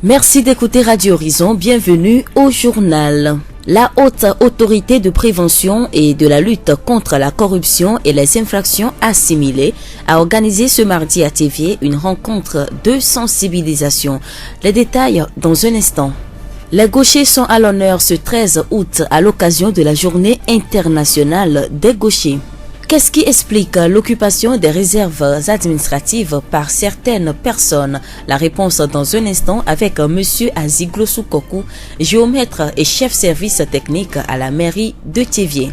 Merci d'écouter Radio Horizon, bienvenue au journal. La Haute Autorité de prévention et de la lutte contre la corruption et les infractions assimilées a organisé ce mardi à Théviers une rencontre de sensibilisation. Les détails dans un instant. Les gauchers sont à l'honneur ce 13 août à l'occasion de la journée internationale des gauchers. Qu'est-ce qui explique l'occupation des réserves administratives par certaines personnes? La réponse dans un instant avec M. Aziglo Soukokou, géomètre et chef service technique à la mairie de Théviers.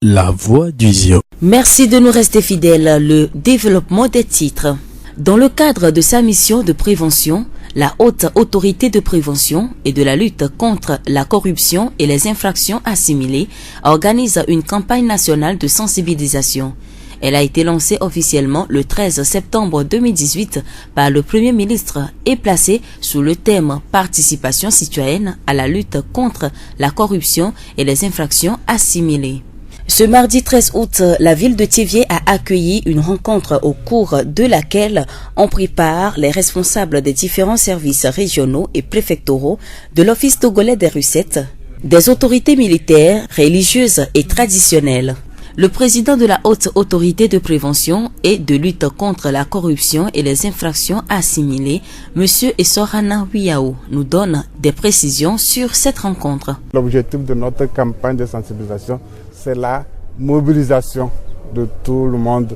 La voix du Zio. Merci de nous rester fidèles. Le développement des titres. Dans le cadre de sa mission de prévention, la Haute Autorité de prévention et de la lutte contre la corruption et les infractions assimilées organise une campagne nationale de sensibilisation. Elle a été lancée officiellement le 13 septembre 2018 par le Premier ministre et placée sous le thème « Participation citoyenne à la lutte contre la corruption et les infractions assimilées ». Ce mardi 13 août, la ville de Théviers a accueilli une rencontre au cours de laquelle ont pris part les responsables des différents services régionaux et préfectoraux de l'Office togolais des recettes, des autorités militaires, religieuses et traditionnelles. Le président de la Haute Autorité de prévention et de lutte contre la corruption et les infractions assimilées, M. Essorana Wiao, nous donne des précisions sur cette rencontre. L'objectif de notre campagne de sensibilisation, c'est la mobilisation de tout le monde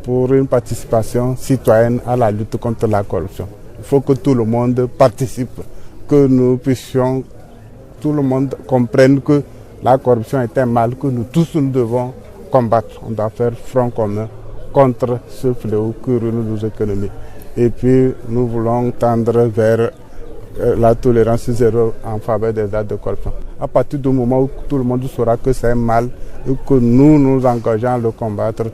pour une participation citoyenne à la lutte contre la corruption. Il faut que tout le monde participe, que nous puissions, tout le monde comprenne que la corruption est un mal que nous tous nous devons combattre. On doit faire front commun contre ce fléau que ruine nos économies. Et puis nous voulons tendre vers la tolérance zéro en faveur des actes de corruption. À partir du moment où tout le monde saura que c'est un mal et que nous nous engageons à le combattre,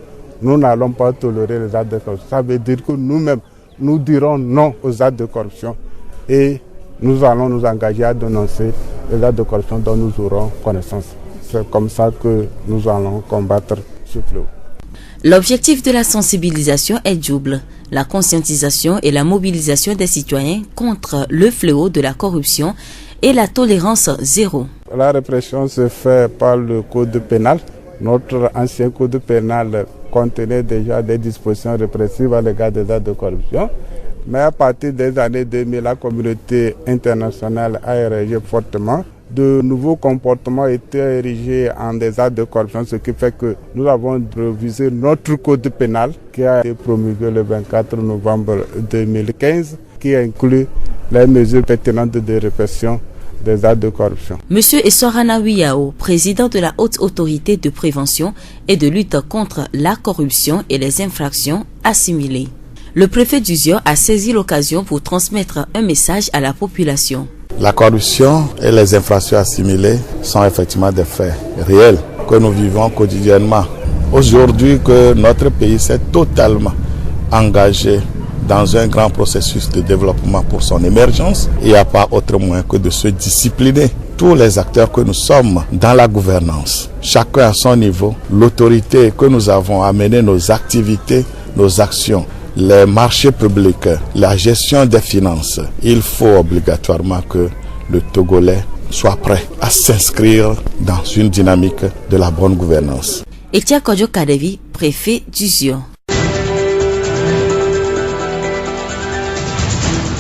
nous n'allons pas tolérer les actes de corruption. Ça veut dire que nous-mêmes, nous dirons non aux actes de corruption et nous allons nous engager à dénoncer les actes de corruption dont nous aurons connaissance. C'est comme ça que nous allons combattre ce fléau. L'objectif de la sensibilisation est double, la conscientisation et la mobilisation des citoyens contre le fléau de la corruption et la tolérance zéro. La répression se fait par le code pénal. Notre ancien code pénal contenait déjà des dispositions répressives à l'égard des actes de corruption. Mais à partir des années 2000, la communauté internationale a érigé fortement. De nouveaux comportements étaient érigés en des actes de corruption, ce qui fait que nous avons révisé notre code pénal qui a été promulgué le 24 novembre 2015, qui inclut les mesures pertinentes de répression des actes de corruption. Monsieur Essorana Wiao, président de la Haute Autorité de prévention et de lutte contre la corruption et les infractions assimilées. Le préfet du Zio a saisi l'occasion pour transmettre un message à la population. La corruption et les infractions assimilées sont effectivement des faits réels que nous vivons quotidiennement. Aujourd'hui que notre pays s'est totalement engagé dans un grand processus de développement pour son émergence, il n'y a pas autre moyen que de se discipliner. Tous les acteurs que nous sommes dans la gouvernance, chacun à son niveau, l'autorité que nous avons à mener nos activités, nos actions, les marchés publics, la gestion des finances, il faut obligatoirement que le Togolais soit prêt à s'inscrire dans une dynamique de la bonne gouvernance. Etia Kodjo Kadevi, préfet du Zio.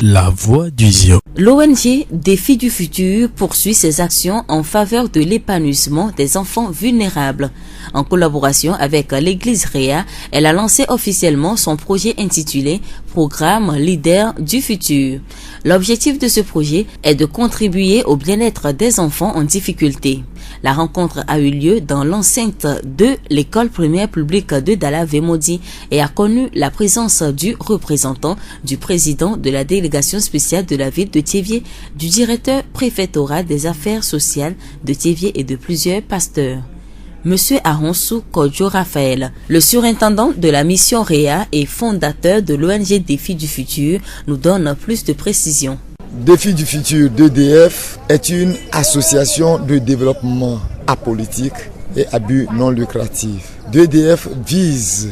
La voix du Zio. L'ONG Défi du futur poursuit ses actions en faveur de l'épanouissement des enfants vulnérables. En collaboration avec l'église Réa, elle a lancé officiellement son projet intitulé Programme Leader du futur. L'objectif de ce projet est de contribuer au bien-être des enfants en difficulté. La rencontre a eu lieu dans l'enceinte de l'école primaire publique de Dala Vemodi et a connu la présence du représentant du président de la délégation spéciale de la ville de Théviers, du directeur préfectoral des affaires sociales de Théviers et de plusieurs pasteurs. Monsieur Aronsou Kodjo Raphaël, le surintendant de la mission Réa et fondateur de l'ONG Défi du futur, nous donne plus de précisions. Défi du futur d'EDF est une association de développement apolitique et à but non lucratif. d'EDF vise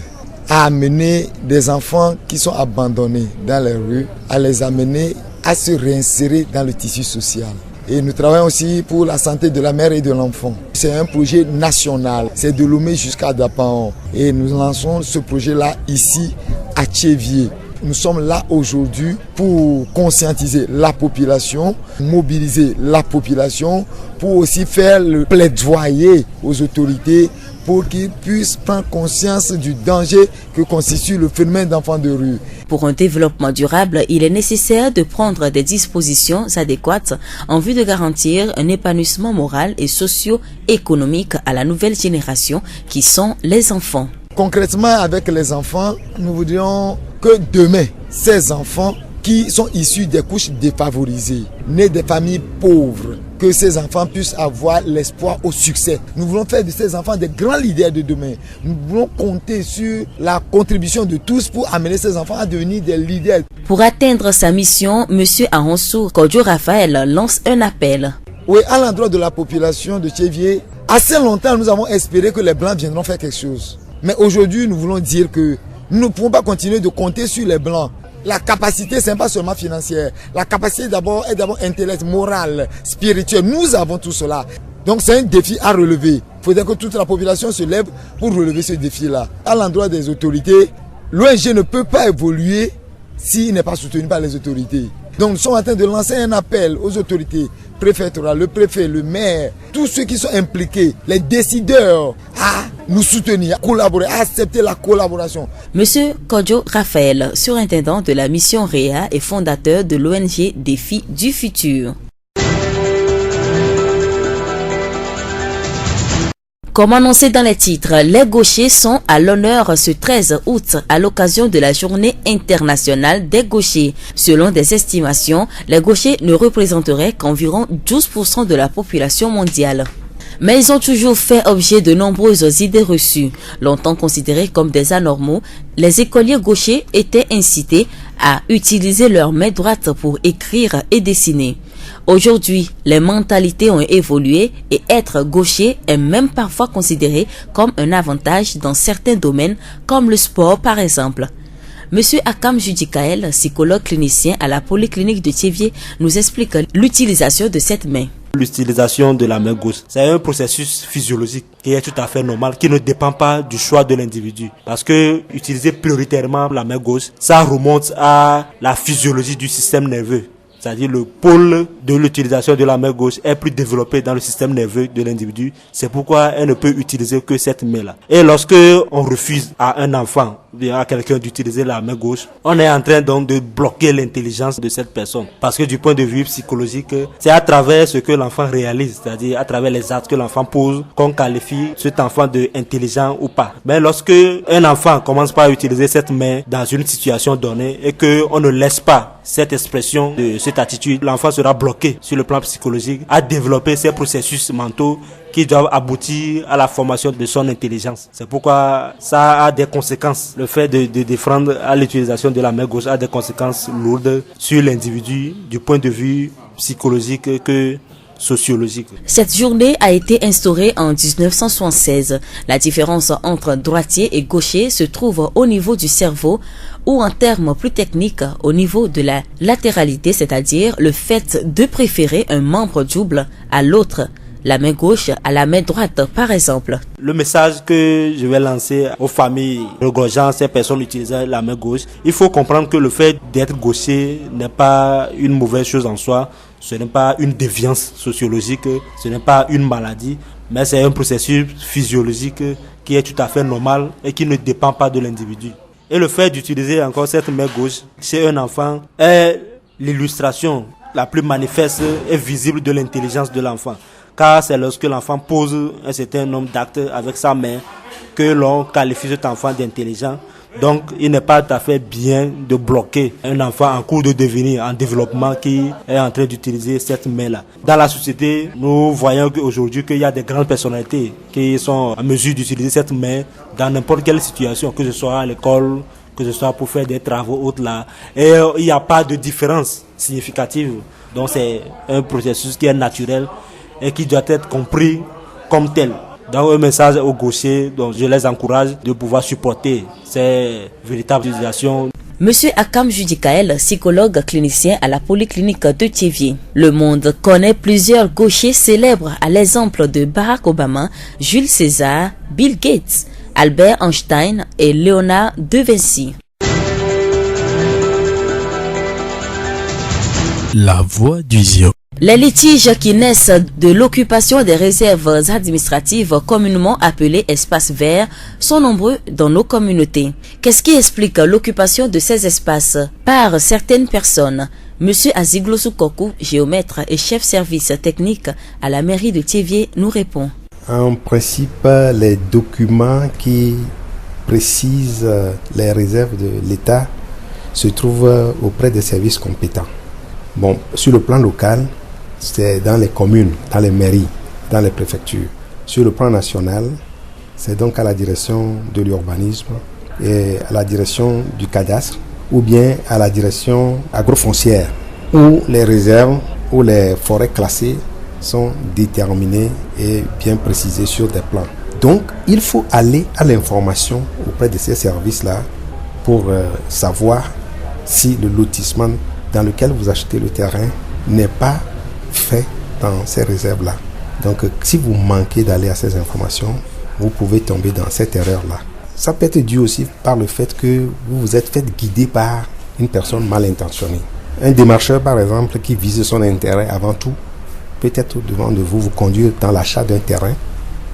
à amener des enfants qui sont abandonnés dans les rues, à les amener à se réinsérer dans le tissu social. Et nous travaillons aussi pour la santé de la mère et de l'enfant. C'est un projet national, c'est de Lomé jusqu'à Dapaon. Et nous lançons ce projet-là ici à Tchévier. Nous sommes là aujourd'hui pour conscientiser la population, mobiliser la population, pour aussi faire le plaidoyer aux autorités pour qu'ils puissent prendre conscience du danger que constitue le phénomène d'enfants de rue. Pour un développement durable, il est nécessaire de prendre des dispositions adéquates en vue de garantir un épanouissement moral et socio-économique à la nouvelle génération qui sont les enfants. Concrètement, avec les enfants, nous voudrions que demain, ces enfants qui sont issus des couches défavorisées, nés des familles pauvres, que ces enfants puissent avoir l'espoir au succès. Nous voulons faire de ces enfants des grands leaders de demain. Nous voulons compter sur la contribution de tous pour amener ces enfants à devenir des leaders. Pour atteindre sa mission, M. Ahonsou Kodjo Raphaël lance un appel. Oui, à l'endroit de la population de Tchévier, assez longtemps nous avons espéré que les Blancs viendront faire quelque chose. Mais aujourd'hui, nous voulons dire que nous ne pouvons pas continuer de compter sur les Blancs. La capacité, ce n'est pas seulement financière. La capacité est d'abord intellectuelle, morale, spirituelle. Nous avons tout cela. Donc c'est un défi à relever. Il faudrait que toute la population se lève pour relever ce défi-là. À l'endroit des autorités, l'ONG ne peut pas évoluer s'il n'est pas soutenu par les autorités. Donc nous sommes en train de lancer un appel aux autorités préfectorales, le préfet, le maire, tous ceux qui sont impliqués, les décideurs, à nous soutenir, à collaborer, à accepter la collaboration. Monsieur Kodjo Raphaël, surintendant de la mission REA et fondateur de l'ONG Défi du Futur. Comme annoncé dans les titres, les gauchers sont à l'honneur ce 13 août à l'occasion de la journée internationale des gauchers. Selon des estimations, les gauchers ne représenteraient qu'environ 12% de la population mondiale. Mais ils ont toujours fait objet de nombreuses idées reçues. Longtemps considérés comme des anormaux, les écoliers gauchers étaient incités à utiliser leur main droite pour écrire et dessiner. Aujourd'hui, les mentalités ont évolué et être gaucher est même parfois considéré comme un avantage dans certains domaines, comme le sport par exemple. Monsieur Akam Judikael, psychologue clinicien à la polyclinique de Tchévier, nous explique l'utilisation de cette main. L'utilisation de la main gauche, c'est un processus physiologique qui est tout à fait normal, qui ne dépend pas du choix de l'individu. Parce que utiliser prioritairement la main gauche, ça remonte à la physiologie du système nerveux. C'est-à-dire le pôle de l'utilisation de la main gauche est plus développé dans le système nerveux de l'individu. C'est pourquoi elle ne peut utiliser que cette main-là. Et lorsque on refuse à un enfant, à quelqu'un d'utiliser la main gauche, on est en train donc de bloquer l'intelligence de cette personne. Parce que du point de vue psychologique, c'est à travers ce que l'enfant réalise, c'est-à-dire à travers les actes que l'enfant pose, qu'on qualifie cet enfant de intelligent ou pas. Mais lorsque un enfant commence par utiliser cette main dans une situation donnée et que on ne laisse pas cette expression de cette attitude, l'enfant sera bloqué sur le plan psychologique à développer ces processus mentaux qui doivent aboutir à la formation de son intelligence. C'est pourquoi ça a des conséquences. Le fait de défendre à l'utilisation de la main gauche a des conséquences lourdes sur l'individu du point de vue psychologique que sociologique. Cette journée a été instaurée en 1976. La différence entre droitier et gaucher se trouve au niveau du cerveau ou en termes plus techniques au niveau de la latéralité, c'est-à-dire le fait de préférer un membre double à l'autre, la main gauche à la main droite par exemple. Le message que je vais lancer aux familles regorgeant ces personnes utilisant la main gauche, il faut comprendre que le fait d'être gaucher n'est pas une mauvaise chose en soi. Ce n'est pas une déviance sociologique, ce n'est pas une maladie, mais c'est un processus physiologique qui est tout à fait normal et qui ne dépend pas de l'individu. Et le fait d'utiliser encore cette main gauche chez un enfant est l'illustration la plus manifeste et visible de l'intelligence de l'enfant. Car c'est lorsque l'enfant pose un certain nombre d'actes avec sa main que l'on qualifie cet enfant d'intelligent. Donc, il n'est pas tout à fait bien de bloquer un enfant en cours de devenir, en développement, qui est en train d'utiliser cette main-là. Dans la société, nous voyons aujourd'hui qu'il y a des grandes personnalités qui sont en mesure d'utiliser cette main dans n'importe quelle situation, que ce soit à l'école, que ce soit pour faire des travaux autres là. Et il n'y a pas de différence significative. Donc, c'est un processus qui est naturel et qui doit être compris comme tel. Donc un message aux gauchers, donc je les encourage de pouvoir supporter ces véritables utilisations. Monsieur Akam Judikael, psychologue clinicien à la polyclinique de Thiéviers. Le monde connaît plusieurs gauchers célèbres à l'exemple de Barack Obama, Jules César, Bill Gates, Albert Einstein et Léonard de Vinci. La voix du Zion. Les litiges qui naissent de l'occupation des réserves administratives communément appelées espaces verts sont nombreux dans nos communautés. Qu'est-ce qui explique l'occupation de ces espaces par certaines personnes? Monsieur Aziglosu Kokou, géomètre et chef service technique à la mairie de Thiéviers, nous répond. En principe, les documents qui précisent les réserves de l'État se trouvent auprès des services compétents. Bon, sur le plan local, c'est dans les communes, dans les mairies, dans les préfectures. Sur le plan national, c'est donc à la direction de l'urbanisme et à la direction du cadastre ou bien à la direction agrofoncière où les réserves ou les forêts classées sont déterminées et bien précisées sur des plans. Donc, il faut aller à l'information auprès de ces services-là pour savoir si le lotissement dans lequel vous achetez le terrain n'est pas fait dans ces réserves-là. Donc, si vous manquez d'aller à ces informations, vous pouvez tomber dans cette erreur-là. Ça peut être dû aussi par le fait que vous vous êtes fait guider par une personne mal intentionnée. Un démarcheur, par exemple, qui vise son intérêt avant tout, peut-être au-devant de vous, vous conduire dans l'achat d'un terrain,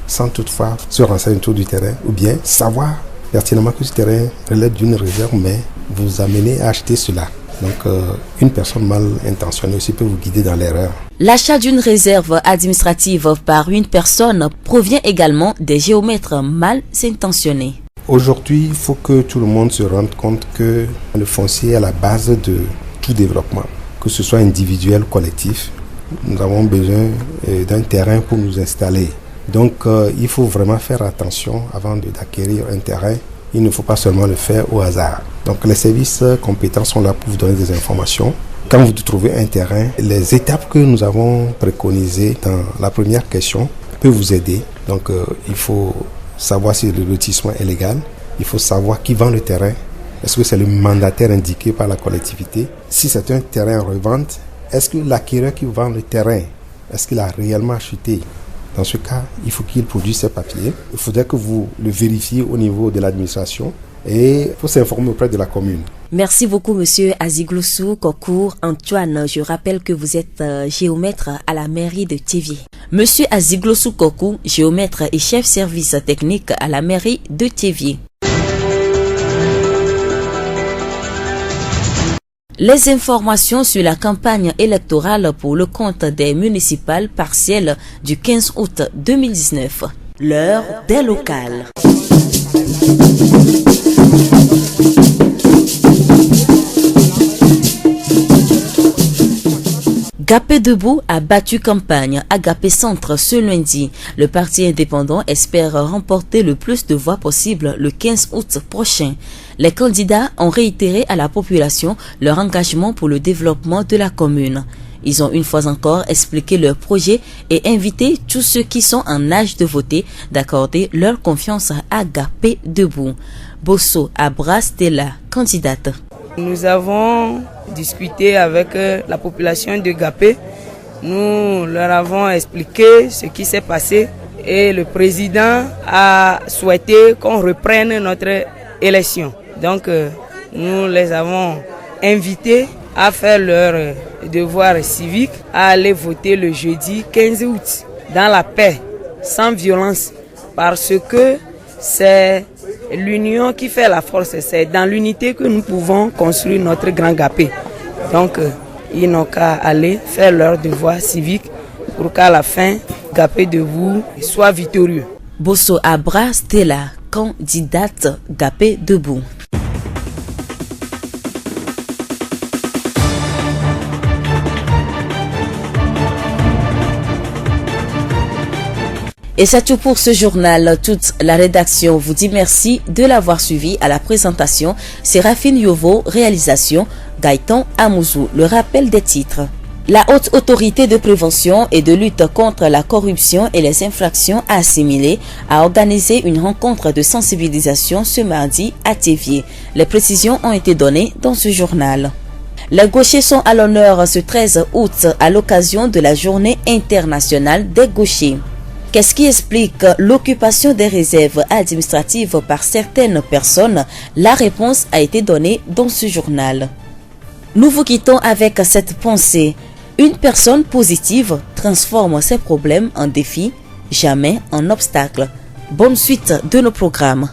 sans toutefois se renseigner autour du terrain, ou bien savoir pertinemment que ce terrain relève d'une réserve, mais vous amener à acheter cela. Donc, une personne mal intentionnée aussi peut vous guider dans l'erreur. L'achat d'une réserve administrative par une personne provient également des géomètres mal intentionnés. Aujourd'hui, il faut que tout le monde se rende compte que le foncier est à la base de tout développement, que ce soit individuel ou collectif. Nous avons besoin d'un terrain pour nous installer. Donc, il faut vraiment faire attention avant d'acquérir un terrain. Il ne faut pas seulement le faire au hasard. Donc les services compétents sont là pour vous donner des informations. Quand vous trouvez un terrain, les étapes que nous avons préconisées dans la première question peuvent vous aider. Donc il faut savoir si le lotissement est légal. Il faut savoir qui vend le terrain. Est-ce que c'est le mandataire indiqué par la collectivité? Si c'est un terrain en revente, est-ce que l'acquéreur qui vend le terrain, est-ce qu'il a réellement acheté? Dans ce cas, il faut qu'il produise ses papiers. Il faudrait que vous le vérifiez au niveau de l'administration et il faut s'informer auprès de la commune. Merci beaucoup, monsieur Aziglosu Kokou Antoine. Je rappelle que vous êtes géomètre à la mairie de Thiéviers. Monsieur Aziglosu Kokou, géomètre et chef service technique à la mairie de Thiéviers. Les informations sur la campagne électorale pour le compte des municipales partielles du 15 août 2019. L'heure des locales. Gapé Debout a battu campagne à Gapé Centre ce lundi. Le parti indépendant espère remporter le plus de voix possible le 15 août prochain. Les candidats ont réitéré à la population leur engagement pour le développement de la commune. Ils ont une fois encore expliqué leur projet et invité tous ceux qui sont en âge de voter d'accorder leur confiance à Gapé Debout. Bosso Abra Stella, candidate. Nous avons discuté avec la population de Gapé. Nous leur avons expliqué ce qui s'est passé et le président a souhaité qu'on reprenne notre élection. Donc nous les avons invités à faire leur devoir civique, à aller voter le jeudi 15 août dans la paix, sans violence, parce que c'est l'union qui fait la force, c'est dans l'unité que nous pouvons construire notre grand Gapé. Donc, ils n'ont qu'à aller faire leur devoir civique pour qu'à la fin, Gapé Debout soit victorieux. Bosso Abra Stella, candidate Gapé Debout. Et c'est tout pour ce journal. Toute la rédaction vous dit merci de l'avoir suivi. À la présentation, Séraphine Yovo, réalisation, Gaëtan Amouzou. Le rappel des titres. La Haute Autorité de prévention et de lutte contre la corruption et les infractions assimilées a organisé une rencontre de sensibilisation ce mardi à Théviers. Les précisions ont été données dans ce journal. Les gauchers sont à l'honneur ce 13 août à l'occasion de la journée internationale des gauchers. Qu'est-ce qui explique l'occupation des réserves administratives par certaines personnes? La réponse a été donnée dans ce journal. Nous vous quittons avec cette pensée. Une personne positive transforme ses problèmes en défis, jamais en obstacles. Bonne suite de nos programmes.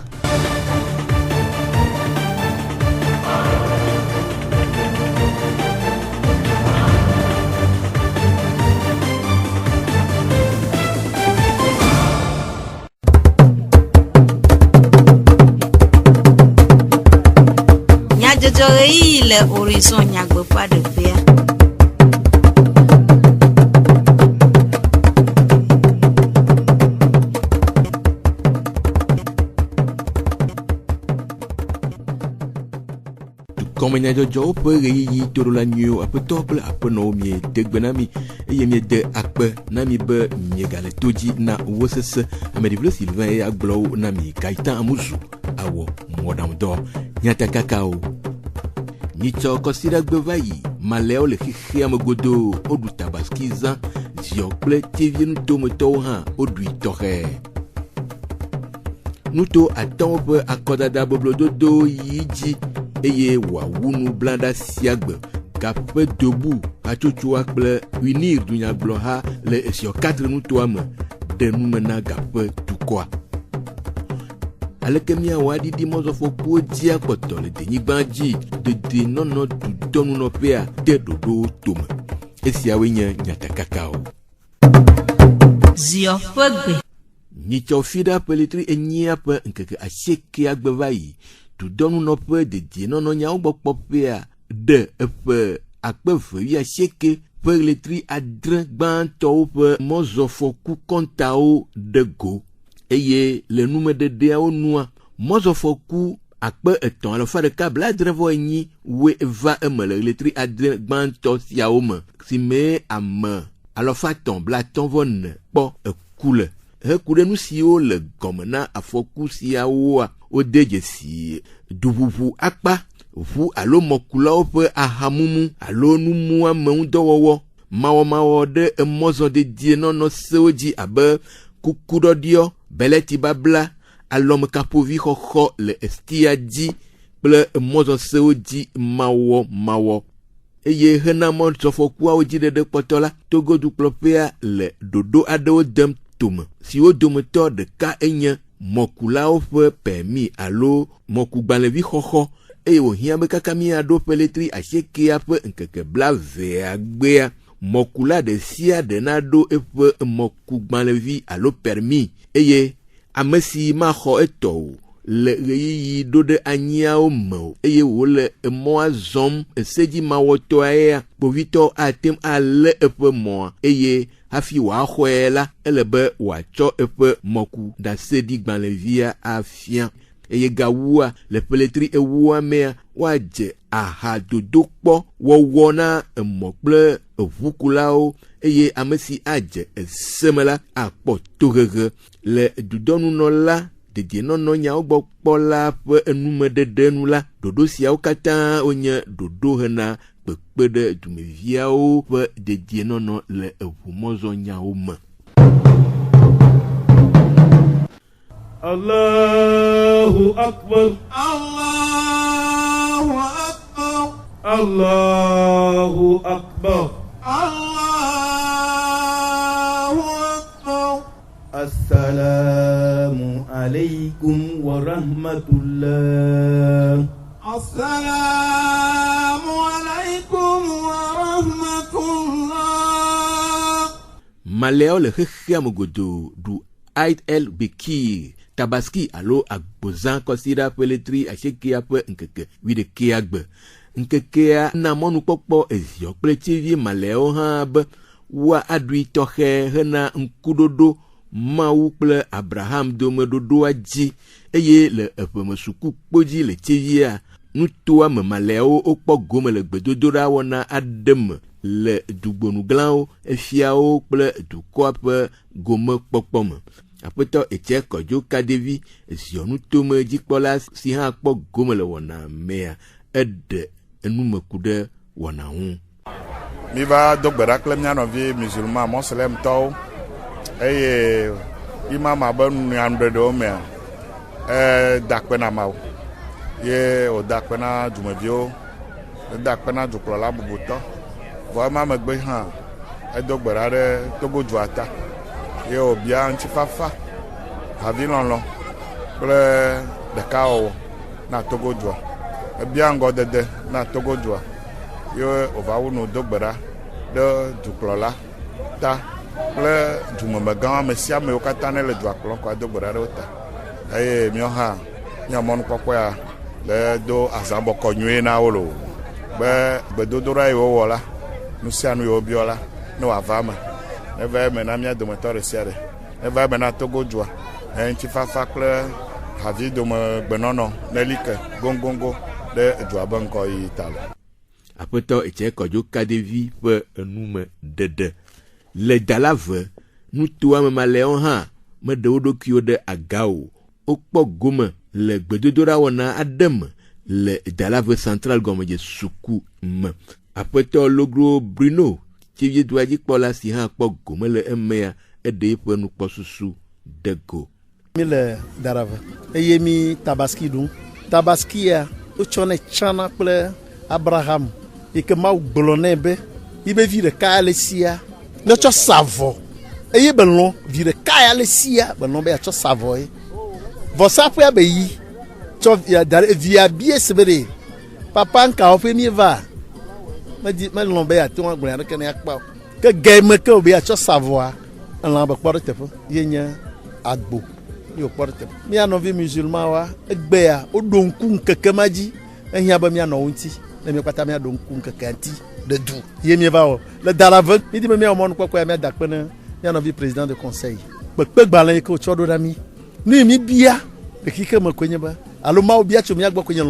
Le horizon nyagbe pas de paix. Komenya jojo pe yi torola nyu apetopla apeno mi degbenami eye mi de akpe na mi be nyegale toji na wosese amedivle Sylvain ya glo na mi kaitan amuzu awo modam do nyata kakao Nicho kosira gbevayi maleo le xixia megodo odu tabaskiza ziokple Théviers nuto meto ha odu itoxe nuto aton pe akodada boblododo yiji eye wa wunu blanda siagbe gape dobu achochua kple unir dunya bloha le esio 4 nuto ame de numena gape tukwa aleke mia wadi di mozofo po dia kpoto le denyigbanji de nono du donu no pea de dodo tome esia wenya nyata kakao Zio fogbe ni chofida peletri enyia pe nkeke asheke agbevai du donu no pe de di nono nya ogbokpo pea de epe akpefe wi asheke peletri adre gbanto pe mozofo ku kontao de go eye le nume de dea nua mozofoku akpe eton alofa de kabla adrevo enyi we va emele letri adre gbanto siaome si me ame alofa ton bla ton von po ekule hekude nu sio le gomena afoku siawo o deje si dububu akpa vu alo mokula ope ahamumu alo numu ame dowowo mawo de emozo de die nono seoji abe kukudodio beleti babla alom kapovi xoxo le estia di ple mozo seoji mawo eye hena mon sofokua oji de kpotola togo du klopea le dodo adewo dem tome si o dometo de ka enye mokula ofe permis alo mokugbanlevi xoxo eye o hiabe kakami ado peletri asheke ape nkeke bla ve agbea mokula de sia de nado epe mokugbanlevi alo permis eye amesi ma xɔ eto le yi do de anya o me eye wo le mo azom eseji ma woto aya povito atem ale epe mo eye hafi wa xoela elebe wa cho epe moku da sedi gbanlevia afia eye gawua le peletri ewua mea waje aha dodo kpo wowona emokple evukulao eye amesi aje esemela akpo torege le dudonu no la de nono nya ogbo kpola pe enume de nu la dodo sia o kata onye dodo hena pepe de dumeviao pe de nono le evumozo nya o me Allahu Akbar Allahu Akbar Allahu Akbar Allahu Akbar Assalamu alaikum wa rahmatullah Assalamu alaikum wa rahmatullah Maleo le khia mogodo du Ait el Bekir Tabaski alo agbozan kosira peletri asheke ape nkeke wide kiagbe nkeke na monu popo ezio Théviers maleo ha be wa adui tohe hena nkudodo mawu kple Abraham domedodo aji eye le epemesuku kpoji le Théviers nutoa me malẽawo wokpɔ gome le gbedodoɖa wɔna aɖe me le dugbonuglawo, efiawo kple dukɔa ƒe gomekpɔkpɔ me. Aƒetɔ Etienne Kodzo Kadevi, ziɔnutome dzikpɔla si hã kpɔ gome le wɔna mea, eɖe enumeku ɖe wɔna ŋu. Mi va do gbe ɖa kple mía nɔvi musulman moslemtɔwo eye imam abe nuyanɖeɖewo mea da akpe na Mawu ye wòda akpe na dumeviwo, eda akpe na dukplɔla bubutɔ. Vɔ ema megbe hã edo gbe ɖa ɖe Togo dua ta ye wòbia ŋutifafa, havi lɔlɔ kple ɖekawɔwɔ na Togo dua. Ebia ŋgɔdede na Togo dua ye wòva wu nu do gbe ɖa ɖe dukplɔla ta kple dumemegã ame sia amewo katã ne le dua kplɔm kɔ do gbe ɖa ɖe wo ta. Eye míawo hã mía mɔnukpɔkpɔ ya le do azãbɔkɔ nyuie na wo lo be gbedodoɖa yi wowɔ la, nu sia nu yi wobiɔ la ne wòava eme. Eva eme na mía dometɔ ɖe sia ɖe. Eva eme na Togo dua. Ŋutifafa kple havi dome gbenɔnɔ neli ke gongongo ɖe dua be ŋkɔ yi ta le. Aƒetɔ Etienne Kodzo Kadevi ƒe enume ɖeɖe le dalave nutoa me malẽawo hã meɖe wo ɖokuiwo ɖe aga o. Wokpɔ gome le gbedodoɖa wɔna aɖe me le dalave central gɔmedze suku me. Aƒetɔ Logro Bruno, tsiviedua dzikpɔla si hã kpɔ gome le emea, eɖe eƒe nukpɔsusu de go. Mi le Darave eye mi tabaski ɖum. Tabaskia wotsɔnɛ tsana kple Abraham yi ke Mawu gblɔ nɛ be yibe vi ɖeka le sia ne tsɔ sa vɔ eye belɔ vi ɖeka ya le sia belɔ be yatsɔ sa vɔ ye. Vɔsaƒea be yi tsɔ via bie se be ɖe papa nkawo ƒe mi va melɔ be yate ŋu agblẽ aɖeke ne yakpa o. Ke gɛme ke wo be yatsɔ sa vɔa elã be kpɔ ɖe teƒe ye nye agbo ye wòkpɔ ɖe teƒe. Mía nɔvi musulman wa egbea woɖo ŋku ŋkeke ma dzi ehiã be míanɔ wo ŋuti ne míawo katã míaɖo ŋku ŋkekea ŋuti ɖe du ye míeva wɔ le Darave. Mídi be míawɔ mɔnukpɔkpɔ ya míada kpe ne mía nɔvi président de conseil kpekpegbalẽ yi ke wotsɔ ɖo ɖa mí nu mi bia ɖekike me koe nye be alo Mawu bia tso mía gbɔ koe nye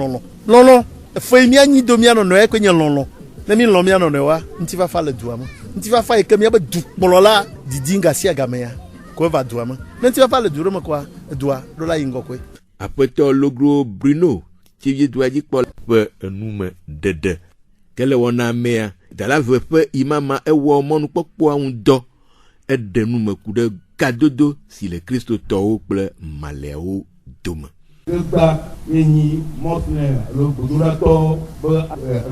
lɔlɔ efe mía nyi do mía nɔnɔe koe nye lɔlɔ. Ne mi lɔ mía nɔnɔewa ŋutifafa le dua me, ŋutifafa yi ke míabe dukplɔla didi gasi agamea koe va dua me. Ne ŋutifafa le du ɖe me koa dua ɖo la yi ŋgɔ koe. Aƒetɔ Logro Bruno, tsiviedua dzikpɔla ƒe enume ɖeɖe ke le wɔna mea, dalave ƒe imama ewɔ mɔnukpɔkpɔa ŋu dɔ, eɖe numeku ɖe gadodo si le kristotɔwo kple malẽawo dome. Gba yenyi mɔsne le gbedoɖatɔ be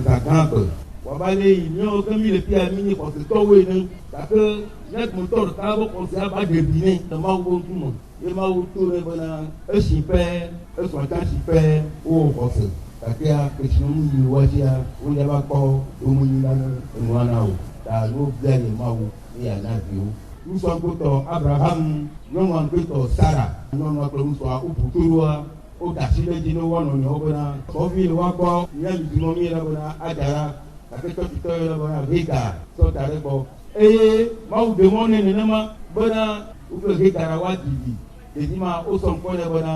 gagãgbe. Wabale yi míawo ke mi le fia mi nye xɔsetɔwoe ne gake mía dometɔ ɖeka be xɔse ava ɖebi nɛ le Mawu ƒe ŋkume. Ye Mawu to nɛ bena esi pɛ esɔ̃tsa si pɛ wowɔ xɔse gakea kesinɔnu yi woasia wonyava kpɔ domenyi la ne enua na o ta no bia le Mawu eye ana viwo. Nusɔgbotɔ Abraham, nyɔnua gbetɔ Sara, nyɔnua kple ŋutsua woƒu to ɖoa woda asi ɖe dzi ne woanɔ nɔewo bena sɔvi le woagbɔ mía dudunɔmi la bena Adara gake tɔtsitɔ la bena Hega sɔta ɖe gbɔ eye Mawu ɖe mɔ nɛ nenema bena woƒe Hega la woadidi ɖevi ma wosɔ ŋkɔ nɛ bena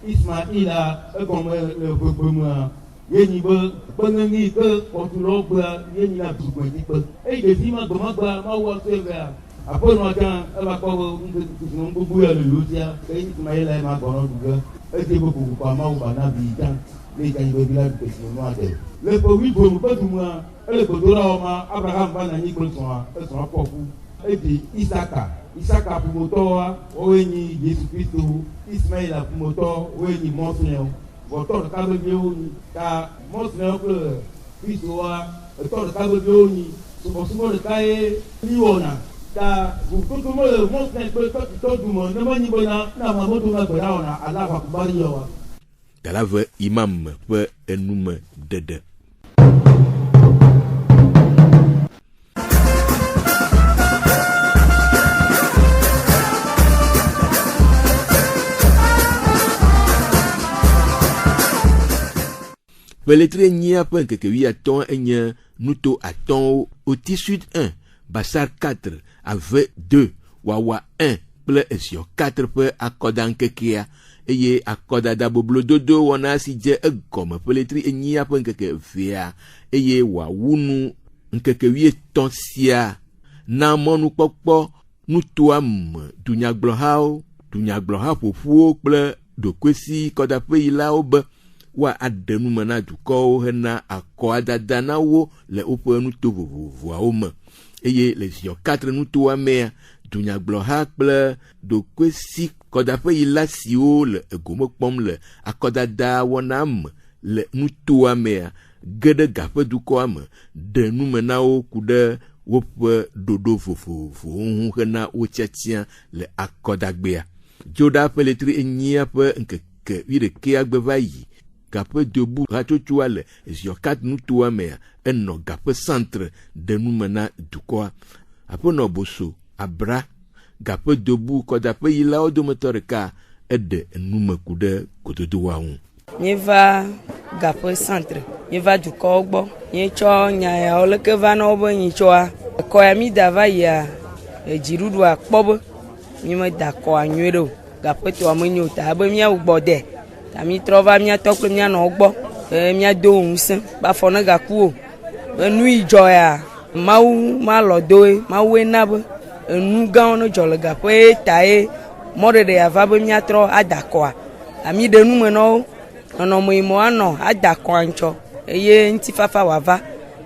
Ismaila egɔme le ʋegbemea ye nyi be kpeŋeŋi ke xɔtulawo gbea ye nyi la dugbedzikpe eye ɖevi ma gbemagbea Mawu asɔe vea aƒenɔa gã eva kpɔ be kesinɔnu gbogbo ya le lo sia eye Ismaila ye ma gbɔnɔ du ge edi be kokoko Mawu ba na vi gã ne gã yi be vi la du kesinɔnua ɖe le ƒe wuiɖome ƒe dumea ele gbedoɖa wɔ ma Abraham va nanyi kple srɔ̃a esrɔ̃a kpɔ ƒu edi Isaka ƒometɔwoa wowoe nyi Yesu Kristo, Ismaila ƒometɔ wowoe nyi mɔslewo vɔtɔ ɖeka veviewo nyi ta mɔslewo kple Kristowoa etɔ ɖeka veviewo nyi subɔsubɔ ɖeka ye mi wɔna ta vovototo mele mɔsle kple tɔtsitɔ dume ne menyi bena ne ame medo na gbe ɖa wɔna Allahu Akbar yɔa. Dalave imam ƒe enume ɖeɖe. Peletre nyia ƒe ŋkeke 8 enye nuto 5 Oti Sud 1, Bassar 4, Ave 2, Wawa 1 kple Ezio 4 ƒe akɔdaŋkekea eye akɔdada boblododo wɔna si dze egɔme ƒeletri enyia ƒe ŋkeke evea eye wòawunu ŋkeke 13 sia na mɔnukpɔkpɔ nutoa me dunyagblɔhawo dunyagblɔha ƒoƒuwo kple ɖokuesi kɔdaƒeyilawo be woaɖe nume na dukɔwo hena akɔdada na wo le woƒe nuto vovovoawo me eye le ziɔ 4 nutoa mea dunyagblɔha kple ɖokuesi kɔdaƒeyila siwo le egome kpɔm le akɔdada wɔna me le nutoa mea ge ɖe gaƒedukɔa me ɖe nume na wo ku ɖe woƒe ɖoɖo vovovowo ŋu hena wo tiatia le akɔdagbea. Dzoɖa ƒeletri enyia ƒe ŋkeke 11 gbe va yi gaƒe dobu hatsotsoa le ziɔ 4 nutoa mea enɔ gaƒe centre ɖe nume na dukɔa. Aƒenɔ Boso Abra gaƒe dobu kɔdaƒeyilawo dometɔ ɖeka eɖe nume ku ɖe gododoa ŋu. Nyeva gaƒe centre, nyeva dukɔwo gbɔ, nyetsɔ nya yawo leke va na wo be nyitsɔa ekɔ ya mi da va yia edziɖuɖua kpɔ be mi me da kɔa nyuie ɖe o, gaƒetɔa menyo ta be miawo gbɔ de ta mi trɔ va miatɔ kple mianɔwo gbɔ miado ŋusẽ be afɔ ne gaku o be nu yi dzɔ ya Mawu malɔ doe Mawu na be enu gãwo ne dzɔ le gaƒe ta ye mɔɖeɖe ya va be miatrɔ ada kɔa ami ɖe nume na wo nɔnɔme yi mo anɔ ada kɔa ŋtsɔ eye ŋutifafa wòava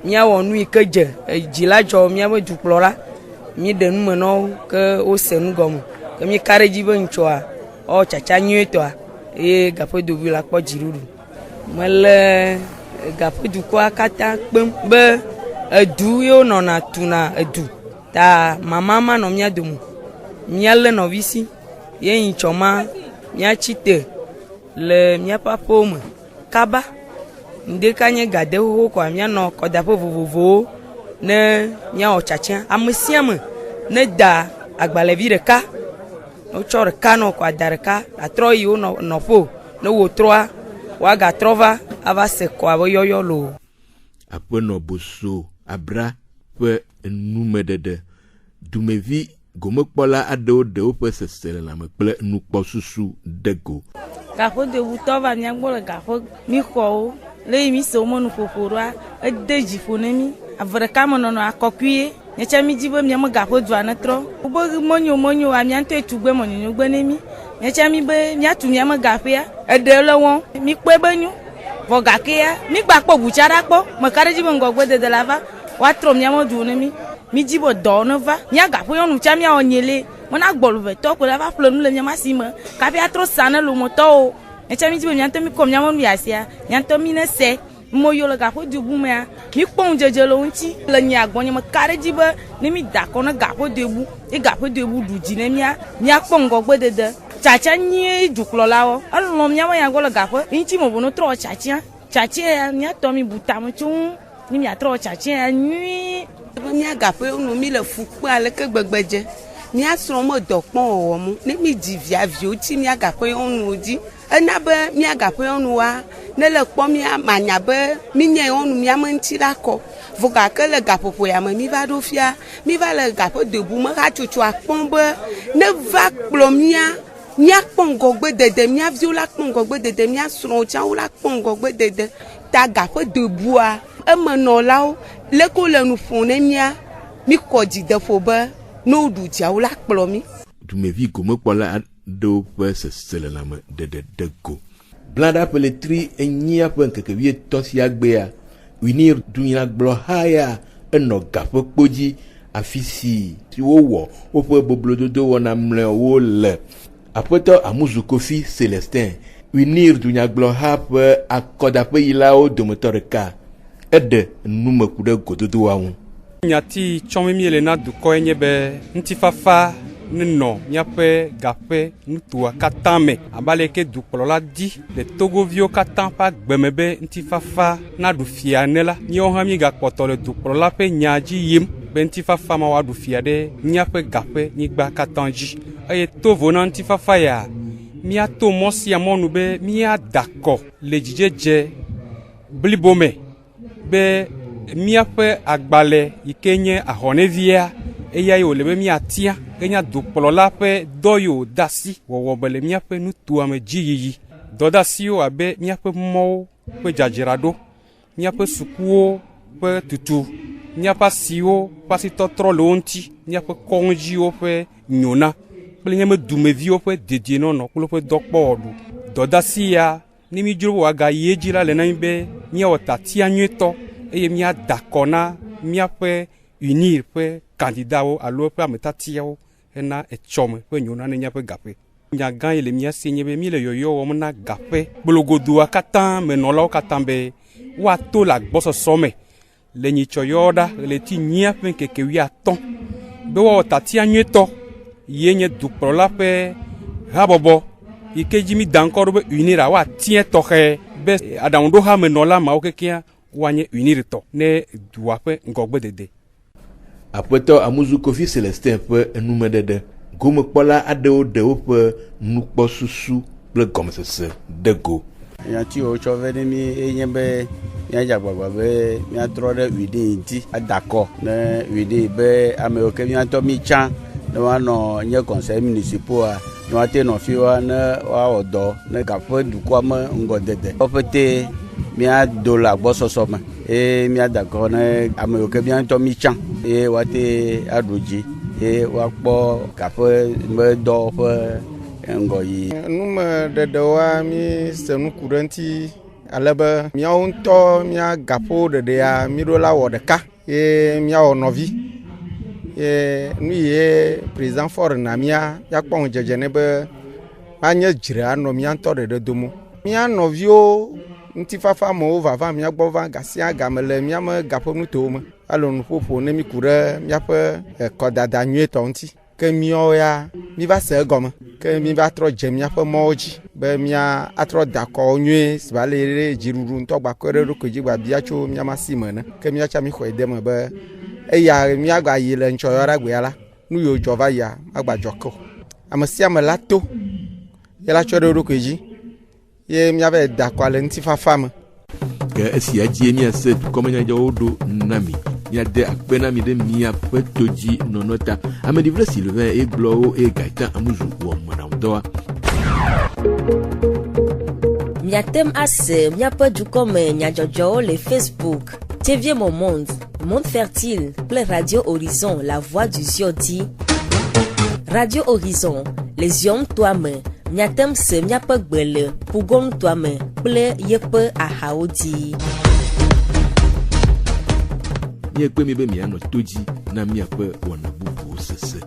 miawɔ nu yi ke dze dzi la dzɔ miabe dukplɔla mi ɖe nume na wo ke wose nu gɔme ke mi ka ɖe dzi be ŋtsɔa tsatsa nyuietɔa eye gaƒedobi la kpɔ dziɖuɖu mele gaƒedukɔa katã kpem be edu yewo nɔna tuna edu ta mama ma nɔ mia dome mialé nɔvi si ye ŋtsɔ ma miatsi te le miaƒe aƒewo me kaba ndeka nye gade xoxo kɔa mianɔ kɔdaƒe vovovowo ne miawɔ tsatsã ame sia ame ne da agbalẽvi ɖeka wotsɔ ɖeka nɔ kɔa da ɖeka atrɔ yi wo nɔƒo ne wòtrɔa woagatrɔ va ava se kɔa be yɔyɔ loo. Aƒenɔ Boso Abra ƒe numeɖeɖe dumevi gomekpɔla aɖewo ɖe woƒe seselelãme kple nukpɔsusu de go. Gaƒedobutɔ va mía gbɔ le gaƒe mi xɔwo le yi mi se wo menu ƒoƒo ɖoa ede dziƒo ne mi ave ɖeka me nɔnɔ akɔkuie nyetsɛ mi dzi be miame gaƒedua ne trɔ wobe menyo a miantɔ etugbe me nyonyogbe ne mi nyetsɛ mi be miatu miame gaƒea eɖe le wɔm mi kpɔe be nyo vɔ gakea mi gba kpɔ butsa ɖa kpɔ meka ɖe dzi be ŋgɔgbe dede la va woatrɔ miame du ne mi dzi be dɔ ne va mia gaƒeyɔnu tsa miawɔ nyele mena gbɔluvetɔ ko la va ƒle nu le miama si me kafi atrɔ sa ne lomotɔwo nyetsɛ mi dzi be miantɔ mi kɔ miame nu yasia miantɔ mi ne se moyo le gaƒedobu mea mi kpɔ ŋudzedze le ŋuti le nye agbɔnye me ka ɖe dzi be ne mi da kɔ ne gaƒedobu ye gaƒedobu ɖu dzi ne miakpɔ ŋgɔgbe dede tsatsa nyuie dukplɔlawo elɔ miawo ya gbɔ le gaƒe ŋuti me bono trɔ tsatsa ya miatɔ mi bu tame tso ŋu ni miatrɔ tsatsa ya nyuie. Mia gaƒe nu mi le fukpe aleke gbegbe dze mia srɔ̃ me dɔ kpɔn wɔwɔ mu ne mi dzi via viwo ti mia gaƒe nyɔnuwo dzi ena be mia gaƒe nyɔnuwoa ne le kpɔ mia manya be mi nye nyɔnu miame ŋuti la kɔ vɔ gake le gaƒoƒo ya me mi va ɖo fia mi va le gaƒedobu me hatsotso akpɔn be ne va kplɔ miakpɔ ŋgɔgbe dede mia viwo la kpɔ ŋgɔgbe dede mia srɔ̃wo tsã wo la kpɔ ŋgɔgbe dede ta gaƒedobua emenɔlawo leko le nu ƒom ne mi kɔ dzideƒo be ne woɖu dziawo la kplɔ mi. Dumevi gomekpɔla aɖewo ƒe seselelãme ɖeɖe de go. Blada ƒeletri enyia ƒe ŋkeke 13 sia gbea Winir dunyagblɔha ya enɔ gaƒe kpodzi afi si wowɔ woƒe boblododo wɔna mlɔewo le. Aƒetɔ Amuzu Kofi Celestin Winir dunyagblɔha ƒe akɔdaƒeyilawo dometɔ ɖeka eɖe nume ku ɖe gododoa ŋu. Nyati tsɔmi mi le na dukɔ nye be ŋutifafa ne nɔ miaƒe gaƒe nutua katã me abale ke dukplɔla di le togoviwo katã ƒe agbeme be ŋutifafa na ɖu fia ne la míawo hã mi gakpɔtɔ le dukplɔla ƒe nya dzi yim be ŋutifafa ma woaɖu fia ɖe míaƒe gaƒe nyigba katã dzi eye tovo na ŋutifafa ya míato mɔ sia mɔnu be míada kɔ le dzidzedze blibo me be míaƒe agbalẽ yi ke nye ahɔnɛvia eya ye wòle be miatia enya dukplɔla ƒe dɔ yiwo de asi wɔwɔ be le míaƒe nutoa me dzi yiyi. Dɔdeasiwo abe míaƒe mɔwo ƒe dzadzraɖo, míaƒe sukuwo ƒe tutu, míaƒe asiwo ƒe asitɔtrɔ le wo ŋuti, míaƒe kɔŋdziwo ƒe nyona kple míaƒe dumeviwo ƒe dedienɔnɔ kple woƒe dɔkpɔwɔɖu. Dɔdeasi ya ne mídzro wòagayi edzi la le na mí be míawɔ tatia nyuietɔ eye míada akɔ na míaƒe UNIR ƒe kandidawo alo ƒe ametatiawo hena etsɔme ƒe nyona ne míaƒe gaƒe. Nyagã yi le mía si nye be mí le yɔyɔ wɔm na gaƒe gbologodoa katã menɔlawo katã be woato le agbɔsɔsɔ me le nyitsɔyɔ ɖa le ti nyia ƒe ŋkeke 15 be woawɔ tatia nyuietɔ ye nye dukplɔla ƒe habɔbɔ yi ke dzi mi da ŋkɔ ɖo be UNIR woatie tɔxɛ be aɖaŋuɖoha menɔla mawo kekeŋ woanye UNIR tɔ ne dua ƒe ŋgɔgbedede. Aƒetɔ Amuzu Kofi Celestin ƒe enumeɖeɖe gomekpɔla aɖewo ɖe woƒe nukpɔsusu kple gɔmesese de go. Nyati wo tsɔ ve ne mi enye be míadze agbagba be míatrɔ ɖe UNIR ŋuti ada akɔ ne UNIR be ame yiwo ke míatɔ mítsã ne woanɔ nye conseil municipal ne woate nɔ fi wa ne woawɔ dɔ ne gaƒe dukɔa me ŋgɔdede. Wo ƒete míado le agbɔsɔsɔ me eye míada akɔ ne ame yiwo ke míatɔ mítsã eye woate aɖu dzi eye woakpɔ gaƒe be dɔ ƒe ŋgɔ yi. Numeɖeɖewoa mi se nuku ɖe ŋuti ale be míawo ŋutɔ mía gaƒo ɖeɖea mi ɖo la wɔ ɖeka ye míawɔ nɔvi ye nu ye président fɔr na míakpɔ ŋudzedze ne be manye dzre anɔ mía ŋutɔ ɖeɖe domo. Mía nɔviwo ŋutifafa mewo vava mía gbɔ va gasia game le míame gaƒe nutowo me alo nuƒoƒo ne mi ku ɖe míaƒe kɔdada nyuietɔ ŋuti. Ke míawo ya mi va se egɔme ke mi va trɔ dze míaƒe mɔwo dzi be mía atrɔ da akɔ nyuie si va le ɖe dziɖuɖu ŋutɔ gbakɔ ɖe ɖokui dzi gba bia tso míama si me ne ke míatsa mi xɔe de me be eya míagba yi le ŋtsɔyɔ ɖa gbea la nu yiwo dzɔ va yia agba dzɔ ke o. Ame sia ame la to ye la tsɔ ɖe ɖokui dzi ye míava da akɔ le ŋutifafa me. Ke esia dzie míase dukɔmenyadzɔwo ɖo na mi. Míade akpe na mi ɖe míaƒe to dzi nɔnɔ ta. Ameɖivle Sylvain egblɔwo eye Gaëtan Amuzu wɔ mɔɖaŋudɔa. Miatem ase miaƒe dukɔme nyadzɔdzɔwo le Facebook, TV Mon Monde, Monde Fertile kple Radio Horizon, La Voix du Ziodi. Radio Horizon, les yom toa me, miatem se miaƒe gbe le Pugon toa me kple yeƒe ahawo dzi. Míekpe mi be mianɔ to dzi na míaƒe wɔna bubuwo sese.